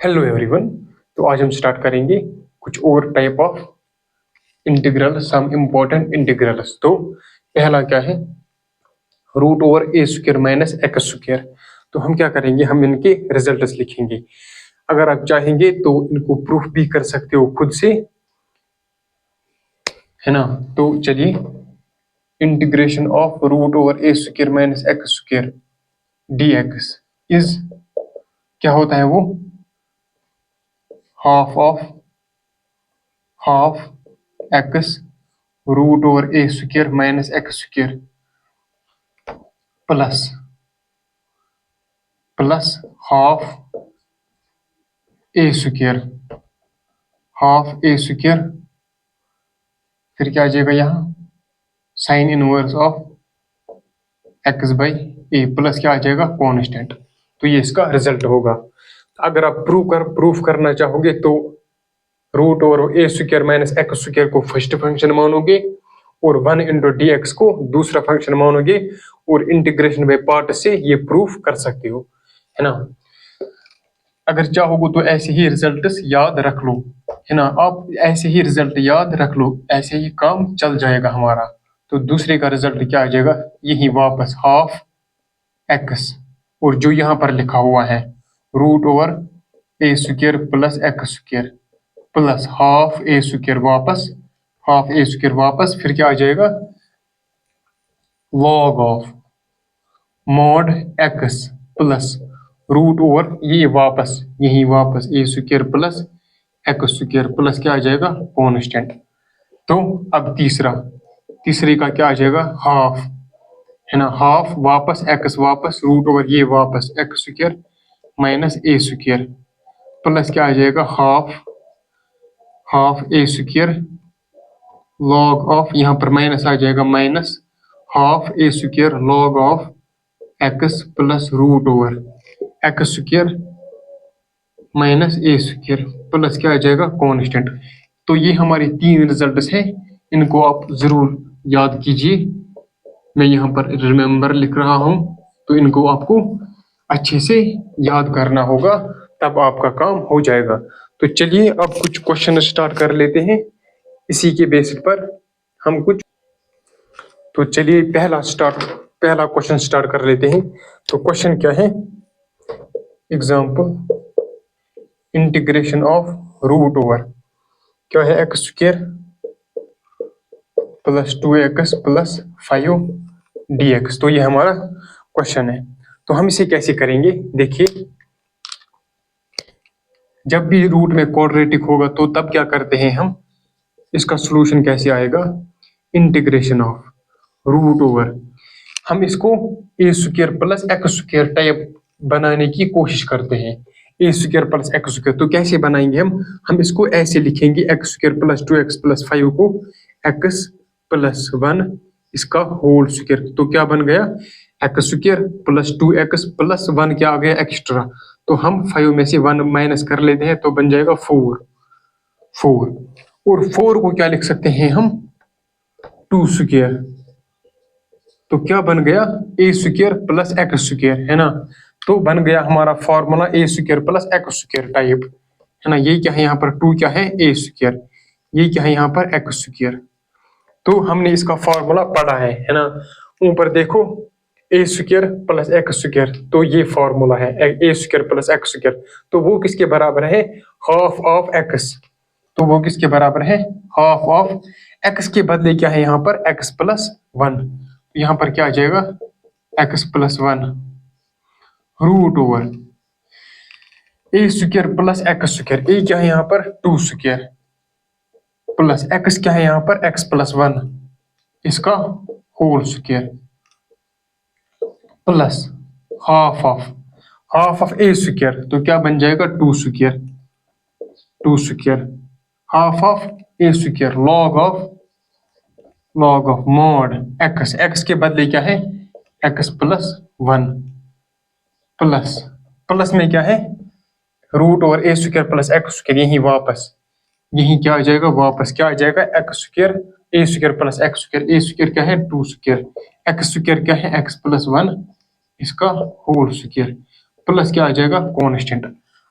Hello everyone. तो आज हम स्टार्ट करेंगे कुछ और type of integral, some important integrals. तो पहला क्या है, root over a square minus x square. तो हम क्या करेंगे, हम इनके रिजल्ट्स लिखेंगे। अगर आप चाहेंगे तो इनको प्रूफ भी कर सकते हो खुद से, है ना। तो चलिए, integration of root over a square minus x square d x is, क्या होता है वो, half x root over a square minus x square plus half a square, फिर क्या आ जाएगा यहाँ, sine inverse of x by a plus क्या आ जाएगा, कांस्टेंट। तो ये इसका रिजल्ट होगा। अगर आप प्रूफ करना चाहोगे तो root over a square minus x square को फर्स्ट फंक्शन मानोगे और 1 इंटू डी एक्स को दूसरा फंक्शन मानोगे और इंटीग्रेशन बाय पार्ट से ये प्रूफ कर सकते हो, है ना। अगर चाहोगे तो ऐसे ही रिजल्ट्स याद रख लो, है ना। आप ऐसे ही रिजल्ट याद रख लो, ऐसे ही काम चल जाएगा हमारा। तो दूसरे का रिजल्ट क्या आ जाएगा, यही वापस हाफ एक्स और जो यहाँ पर लिखा हुआ है root over a square plus x square plus half a square वापस फिर क्या आ जाएगा, log of mod x plus root over ये वापस यही वापस a square plus x square plus क्या आ जाएगा, कांस्टेंट। तो अब तीसरे का क्या आ जाएगा, हाफ, है ना। हाफ वापस एक्स वापस रूट ओवर ये वापस x square minus a square plus क्या आ जाएगा, half a square log of, यहाँ पर माइनस आ जाएगा, minus half a square log of x plus root over x square minus a square plus क्या आ जाएगा, कांस्टेंट। तो ये हमारे 3 रिजल्ट्स हैं, इनको आप जरूर याद कीजिए। मैं यहाँ पर रिमेम्बर लिख रहा हूँ, तो इनको आपको अच्छे से याद करना होगा, तब आपका काम हो जाएगा। तो चलिए अब कुछ क्वेश्चन स्टार्ट कर लेते हैं, इसी के बेसिस पर हम कुछ। तो चलिए पहला क्वेश्चन स्टार्ट कर लेते हैं। तो क्वेश्चन क्या है, example integration of root over क्या है, x square plus 2x plus 5 d x. तो ये हमारा क्वेश्चन है। तो हम इसे कैसे करेंगे, देखिए, जब भी रूट में क्वाड्रेटिक होगा तो तब क्या करते हैं हम, इसका सॉल्यूशन कैसे आएगा, इंटीग्रेशन ऑफ रूट ओवर, हम इसको a square plus x square type बनाने की कोशिश करते हैं। A square plus x square तो कैसे बनाएंगे हम इसको ऐसे लिखेंगे, x square plus 2x plus 5 को एक्स प्लस 1 इसका होल स्क्वायर। तो क्या बन गया, x square plus 2x plus 1 क्या आ गया, एक्स्ट्रा। तो हम 5 में से 1 माइनस कर लेते हैं, तो बन जाएगा 4 और 4 को क्या लिख सकते हैं हम, 2 स्क्वायर। तो क्या बन गया, a square plus x square, है ना। तो बन गया हमारा formula a square plus x square type, है ना। ये क्या है यहाँ पर, 2 क्या है, ए स्क्वायर, ये क्या है यहाँ पर, एक्स स्क्वायर। तो हमने इसका फॉर्मूला पढ़ा है ना। ऊपर देखो, ए स्क्वायर प्लस एक्स स्क्वायर, तो ये फॉर्मूला है ए स्क्वायर प्लस एक्स स्क्वायर। तो वो किसके बराबर है, हाफ ऑफ एक्स। तो वो किसके बराबर है, हाफ ऑफ एक्स के बदले क्या है यहाँ पर, एक्स प्लस 1। यहाँ पर क्या आ जाएगा, x plus 1 root over a square plus x square, ए क्या है यहाँ पर, 2 स्क्वायर प्लस एक्स क्या है यहाँ पर, एक्स प्लस 1 इसका whole square plus half of a square. तो क्या बन जाएगा, 2 square half of a square log of mod x के बदले क्या है, एक्स प्लस 1 प्लस में क्या है, root over a square plus x square, यही क्या आ जाएगा, वापस क्या आ जाएगा, एक्स स्क्वायर ए स्क्वायर प्लस एक्स स्क्वायर, ए स्क्वायर क्या है, 2 स्क्वायर, एक्स स्क्वायर क्या है, एक्स प्लस 1 इसका होल स्क्वायर प्लस क्या आ जाएगा, कांस्टेंट।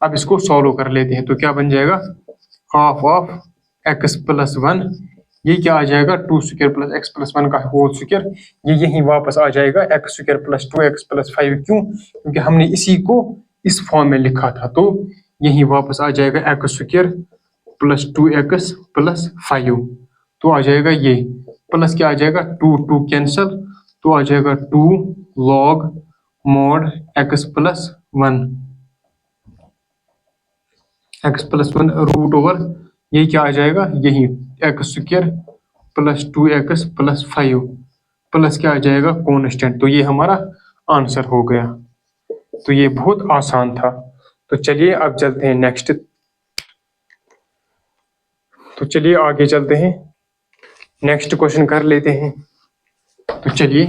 अब इसको सॉल्व कर लेते हैं। तो क्या बन जाएगा, half of x plus one, ये क्या आ जाएगा, two square plus x plus one का होल स्क्वायर, ये यहीं वापस आ जाएगा x square plus two x plus five. क्यों, क्योंकि हमने इसी को इस फॉर्म में लिखा था, तो यहीं वापस आ जाएगा x square plus two x plus five. तो आ जाएगा ये, प्लस क्या आ जाएगा, टू टू कैंसल, तो आ जाएगा two log mod x plus one, x plus one root over, ये क्या आ जाएगा, यही x square plus two x plus five, plus क्या आ जाएगा कॉन्स्टेंट। तो ये हमारा आंसर हो गया। तो ये बहुत आसान था। तो चलिए अब चलते हैं नेक्स्ट। तो चलिए आगे चलते हैं, नेक्स्ट क्वेश्चन कर लेते हैं। तो चलिए,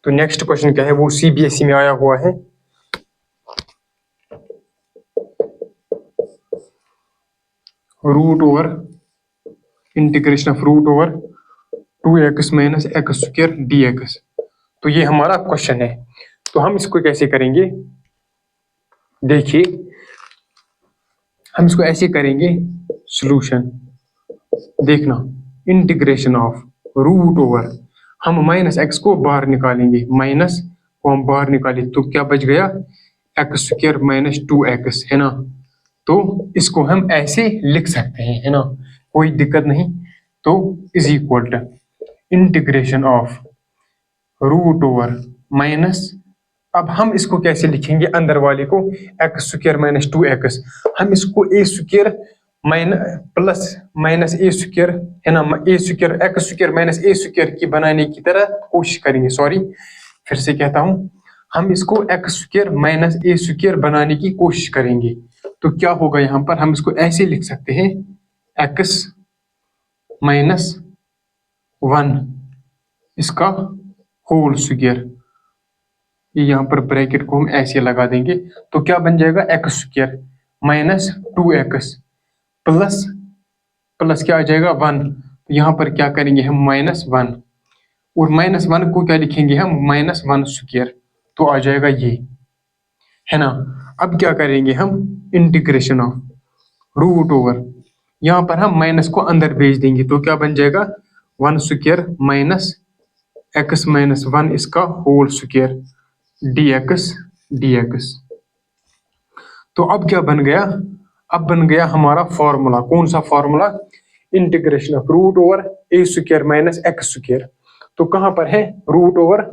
तो नेक्स्ट क्वेश्चन क्या है, वो सीबीएसई में आया हुआ है। Root over integration of root over two x minus x square d x. तो ये हमारा क्वेश्चन है। तो हम इसको कैसे करेंगे, देखिए हम इसको ऐसे करेंगे सॉल्यूशन, देखना, इंटीग्रेशन ऑफ रूट ओवर, हम माइनस एक्स को बाहर निकालेंगे, माइनस को हम बाहर निकालें तो क्या बच गया, x square minus two x, है ना। तो इसको हम ऐसे लिख सकते हैं, है ना, कोई दिक्कत नहीं। तो is equal to integration of root over minus, अब हम इसको कैसे लिखेंगे, अंदर वाले को x square minus two x, हम इसको a square plus minus a square, है ना, a square x square minus a square की बनाने की तरह कोशिश करेंगे। सॉरी, फिर से कहता हूं, हम इसको x square minus a square बनाने की कोशिश करेंगे। तो क्या होगा, यहां पर हम इसको ऐसे लिख सकते हैं, एक्स माइनस वन इसका होल स्क्वायर, यहाँ पर ब्रैकेट को हम ऐसे लगा देंगे। तो क्या बन जाएगा, x square minus two x plus, plus क्या आ जाएगा वन, तो यहाँ पर क्या करेंगे हम माइनस वन, और माइनस वन को क्या लिखेंगे हम, माइनस वन स्क्वायर, तो आ जाएगा ये, है ना। अब क्या करेंगे हम, इंटीग्रेशन ऑफ रूट ओवर, यहाँ पर हम माइनस को अंदर भेज देंगे, तो क्या बन जाएगा, one square minus x minus one इसका होल स्क्वायर dx dx। तो अब क्या बन गया, अब बन गया हमारा फॉर्मूला, कौन सा formula, integration of root over a square minus x square. तो कहां पर है, root over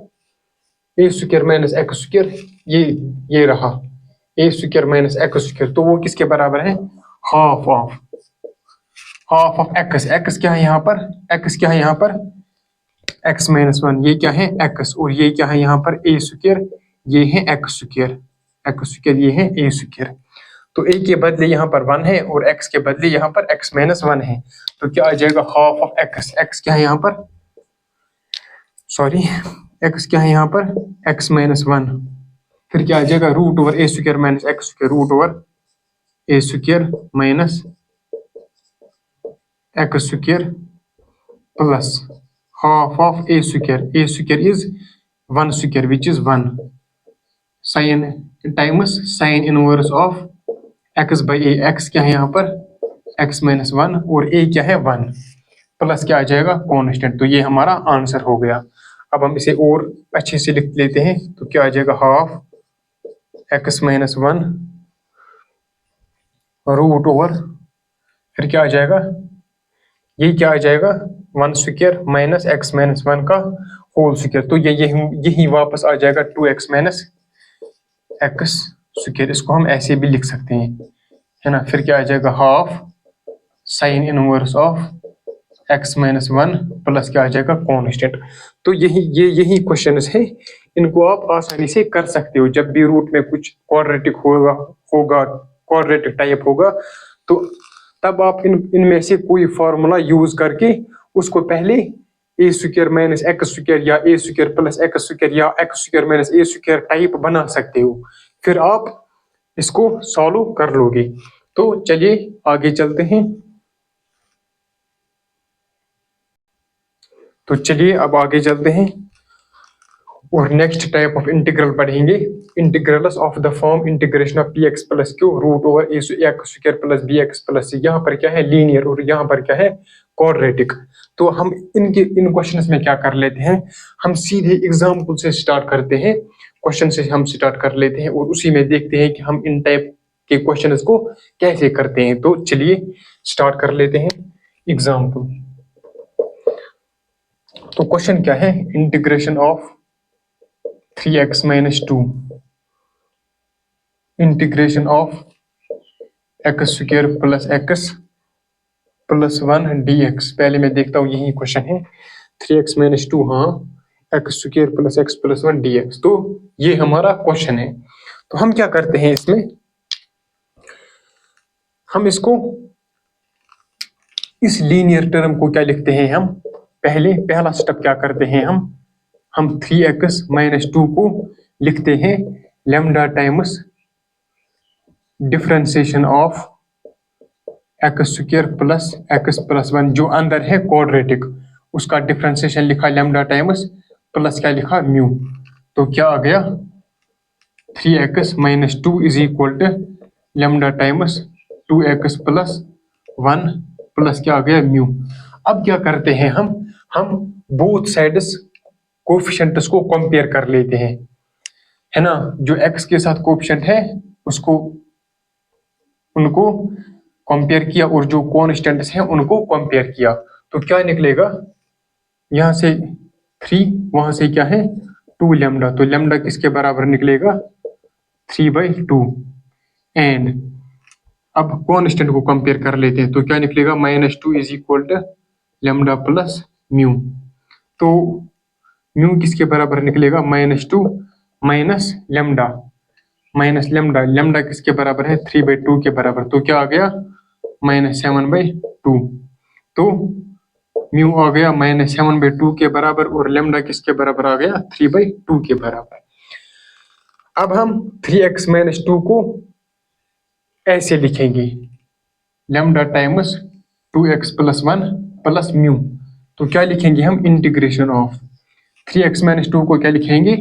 a square minus x square, ये रहा a square minus x square, तो वो किसके बराबर है, हाफ ऑफ एक्स, एक्स क्या है यहाँ पर, एक्स क्या है यहाँ पर, एक्स माइनस वन, ये क्या है एक्स, और ये क्या है यहाँ पर ए स्क्वायर, ये है एक्स स्क्वायर, एक्स स्क्वायर ये है ए स्क्वायर। तो ए के बदले यहाँ पर वन है और एक्स के बदले यहाँ पर एक्स माइनस वन है। तो क्या आ जाएगा, हाफ ऑफ एक्स, एक्स क्या है यहाँ पर, सॉरी एक्स क्या है यहाँ पर, एक्स माइनस वन, फिर क्या आ जाएगा, root over a square minus x square, root over a square minus x square plus half of a square is one square which is one, sine times sine inverse of x by a, x क्या है यहाँ पर, x minus one, और ए क्या है one, plus क्या आ जाएगा कांस्टेंट। तो ये हमारा आंसर हो गया। अब हम इसे और अच्छे से लिख लेते हैं। तो क्या आ जाएगा, half x minus one root over, फिर क्या आ जाएगा, ये क्या आ जाएगा, one square minus x minus one का होल स्क्वायर। तो ये यही वापस आ जाएगा two x minus x square, इसको हम ऐसे भी लिख सकते हैं, है ना। फिर क्या आ जाएगा, half sine inverse of x minus one plus क्या आ जाएगा कांस्टेंट। तो यही क्वेश्चंस है, इनको आप आसानी से कर सकते हो। जब भी रूट में कुछ क्वाड्रेटिक होगा क्वाड्रेटिक टाइप होगा, तो तब आप इनमें से कोई फॉर्मूला यूज करके उसको पहले ए स्क्वायर माइनस एक्स स्क्वायर या ए स्क्वायर प्लस एक्स स्क्वायर या x square minus a square type बना सकते हो, फिर आप इसको सॉल्व कर लोगे। तो चलिए आगे चलते हैं। तो चलिए अब आगे चलते हैं। और नेक्स्ट टाइप ऑफ इंटीग्रल पढ़ेंगे, integrals of the form integration of p x plus q root over a square plus b x plus c. यहाँ पर क्या है, लीनियर, और यहाँ पर क्या है, क्वाड्रेटिक। तो हम इन क्वेश्चंस में क्या कर लेते हैं, हम सीधे एग्जाम्पल से स्टार्ट करते हैं, क्वेश्चन से हम स्टार्ट कर लेते हैं और उसी में देखते हैं कि हम इन टाइप के क्वेश्चंस को कैसे करते हैं। तो चलिए स्टार्ट कर लेते हैं एग्जाम्पल। तो क्वेश्चन क्या है, integration of 3x minus 2 integration of x square plus x plus 1 dx। पहले मैं देखता हूँ, यही क्वेश्चन है 3x minus 2, हाँ, x square plus x plus 1 dx। तो ये हमारा क्वेश्चन है। तो हम क्या करते हैं इसमें, हम इसको इस लीनियर टर्म को क्या लिखते हैं, हम पहला स्टेप क्या करते हैं, हम 3x minus 2 को लिखते हैं lambda times differentiation of x square plus x plus 1, जो अंदर है क्वाड्रेटिक, उसका डिफरेंशिएशन लिखा लैम्डा टाइम्स प्लस क्या लिखा, म्यू। तो क्या आ गया, 3x minus 2 is equal to lambda times 2x plus 1 plus क्या आ गया, म्यू। अब क्या करते हैं, हम बोथ साइड्स कोफिशिएंट्स को कंपेयर कर लेते हैं, है ना। जो x के साथ कोफिशिएंट है उनको कंपेयर किया, और जो कॉन्स्टेंट्स हैं उनको कंपेयर किया। तो क्या निकलेगा, यहाँ से 3, वहां से क्या है 2 लैम्डा। तो लैम्डा किसके बराबर निकलेगा, 3/2। एंड अब कॉन्स्टेंट को कंपेयर कर लेते हैं, तो क्या निकलेगा, -2 is equal to lambda plus mu. तो म्यू किसके बराबर निकलेगा, -2 माइनस लैम्डा, लैम्डा किसके बराबर है, 3/2 के बराबर। तो क्या आ गया, -7/2। तो म्यू आ गया -7/2 के बराबर, और लैम्डा किसके बराबर आ गया, 3/2 के बराबर। अब हम 3x - 2 को ऐसे लिखेंगे, lambda times 2x plus 1 plus mu. तो क्या लिखेंगे हम, इंटीग्रेशन ऑफ 3x - 2 को क्या लिखेंगे,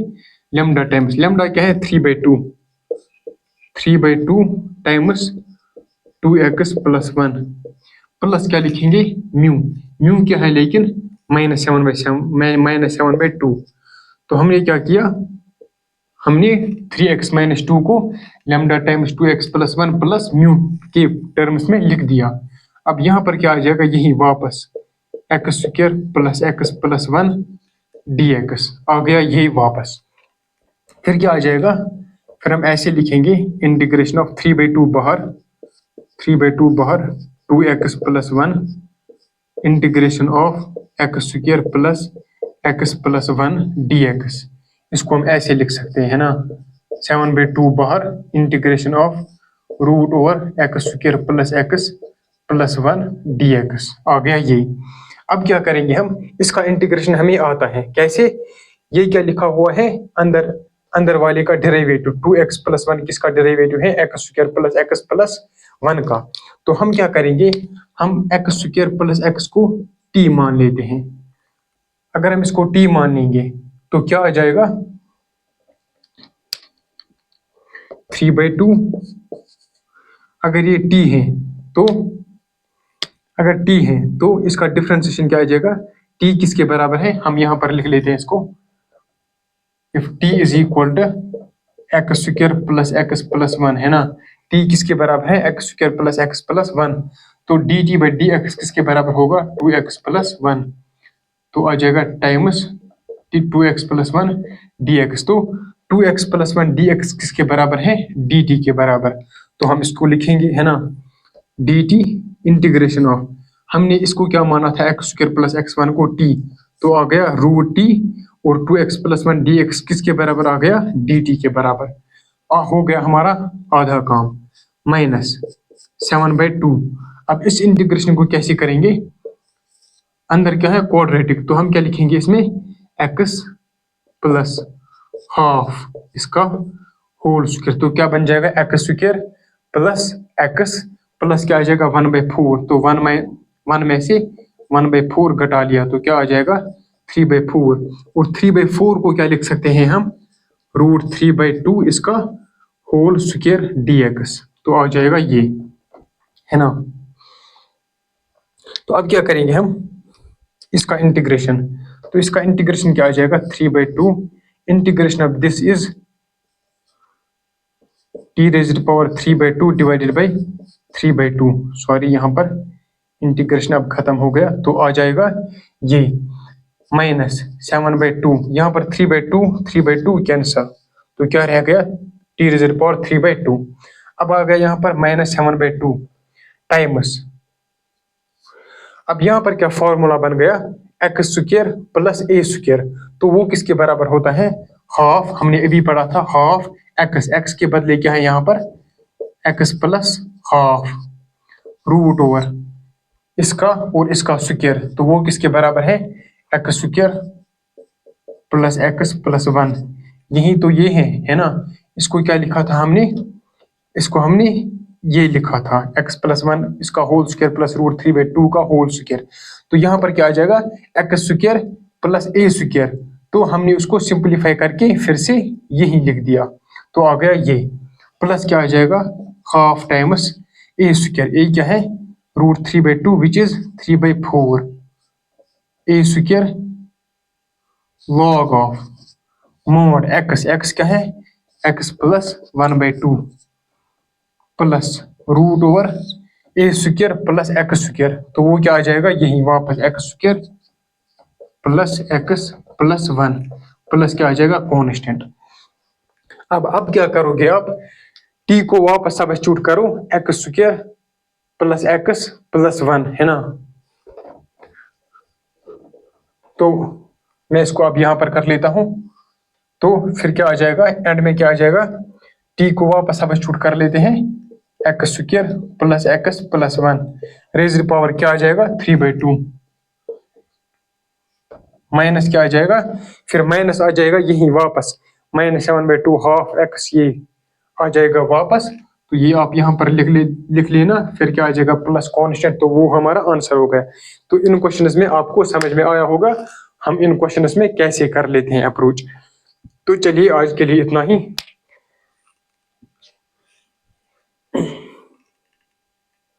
लैम्डा टाइम्स, लैम्डा क्या है, 3/2 टाइम्स 2x प्लस 1 प्लस क्या लिखेंगे, म्यू क्या है लेकिन -7/2। तो हमने क्या किया, हमने 3x - 2 को lambda times 2x plus 1 plus mu के टर्म्स में लिख दिया। अब यहाँ पर क्या आ जाएगा, यही वापस x square plus x plus 1 dx आ गया, यही वापस। फिर क्या आ जाएगा, फिर हम ऐसे लिखेंगे, इंटीग्रेशन ऑफ 3/2 बाहर 2x plus 1 integration of x square plus x plus 1 dx। इसको हम ऐसे लिख सकते हैं, है ना, 7/2 बाहर integration of root over x square plus x plus 1 dx आ गया ये। अब क्या करेंगे हम, इसका इंटीग्रेशन हमें आता है कैसे, ये क्या लिखा हुआ है, अंदर वाले का डेरिवेटिव 2x प्लस 1 किसका डेरिवेटिव है, x square plus x plus 1 का। तो हम क्या करेंगे, हम x स्क्वायर प्लस x को t मान लेते हैं। अगर हम इसको t मान लेंगे तो क्या आ जाएगा, 3/2। अगर ये t है तो इसका डिफरेंशिएशन क्या आ जाएगा, t किसके बराबर है, हम यहाँ पर लिख लेते हैं इसको, if t is equal to x square plus x plus 1, है ना। t किसके बराबर है, x square plus x plus 1। तो dt/dx किसके बराबर होगा, 2x प्लस 1। तो आ जाएगा टाइम्स 2x प्लस 1 dx। तो 2x प्लस 1 dx किसके बराबर है, dt के बराबर। तो हम इसको लिखेंगे, है ना, dt इंटीग्रेशन ऑफ, हमने इसको क्या माना था, x स्क्वायर प्लस x1 को t, तो आ गया रूट t, और 2x प्लस 1 dx किसके बराबर आ गया, dt के बराबर। हो गया हमारा आधा काम, -7/2। अब इस इंटीग्रेशन को कैसे करेंगे, अंदर क्या है क्वाड्रेटिक, तो हम क्या लिखेंगे इसमें, x प्लस हाफ इसका होल स्क्वायर। तो क्या बन जाएगा, x square plus x plus क्या आ जाएगा, 1/4। तो 1 में से 1/4 घटा लिया, तो क्या आ जाएगा, 3/4 और 3/4 को क्या लिख सकते हैं हम, √3/2 इसका होल स्क्वायर dx। तो आ जाएगा ये, है ना। तो अब क्या करेंगे हम, इसका इंटीग्रेशन। तो इसका इंटीग्रेशन क्या आ जाएगा, 3/2 integration of this is t⁻³ divided by 3/2। Sorry, यहाँ पर इंटीग्रेशन अब खत्म हो गया, तो आ जाएगा ये -7/2। यहाँ पर 3/2 कैंसल, तो क्या रह गया, t⁻³ अब आ गया यहाँ पर -7/2 टाइम्स, अब यहाँ पर क्या फॉर्मूला बन गया, x² प्लस a²। तो वो किसके बराबर होता है, हाफ। हमने अभी पढ़ा था हाफ x के बदले क्या है यहाँ पर x प्लस हाफ √ओवर इसका और इसका स्क्वायर। तो वो किसके बराबर है, x² प्लस x प्लस 1। यही तो ये है ना। इसको क्या लिखा था हमने, इसको हमने ये लिखा था x प्लस 1 इसका होल स्क्वायर प्लस √3/2 का होल स्क्वायर। तो यहाँ पर क्या आ जाएगा, x² प्लस a²। तो हमने उसको सिंप्लीफाई करके फिर से यही लिख दिया, तो आ गया ये प्लस क्या आ जाएगा, हाफ टाइम्स a²। a क्या है, √3/2 which is 3/4 a² log of mode x क्या है, x plus 1/2 plus √over a² plus x²। तो वो क्या आ जाएगा, यही वापस x² plus x plus 1 plus क्या आ जाएगा, कांस्टेंट। अब क्या करोगे आप, t को वापस सब्स्टिट्यूट करो, x² प्लस x प्लस 1, है ना। तो मैं इसको अब यहां पर कर लेता हूं, तो फिर क्या आ जाएगा, एंड में क्या आ जाएगा, t को वापस सब्स्टिट्यूट कर लेते हैं, x² plus x plus 1 raised power क्या आ जाएगा, 3/2 माइनस क्या आ जाएगा, फिर माइनस आ जाएगा यही वापस -7/2 हाफ x, ये आ जाएगा वापस। तो ये आप यहाँ पर लिख लेना, फिर क्या आ जाएगा प्लस कांस्टेंट। तो वो हमारा आंसर हो गया। तो इन क्वेश्चंस में आपको समझ में आया होगा हम इन क्वेश्चंस में कैसे कर लेते हैं अप्रोच। तो चलिए आज के लिए इतना ही।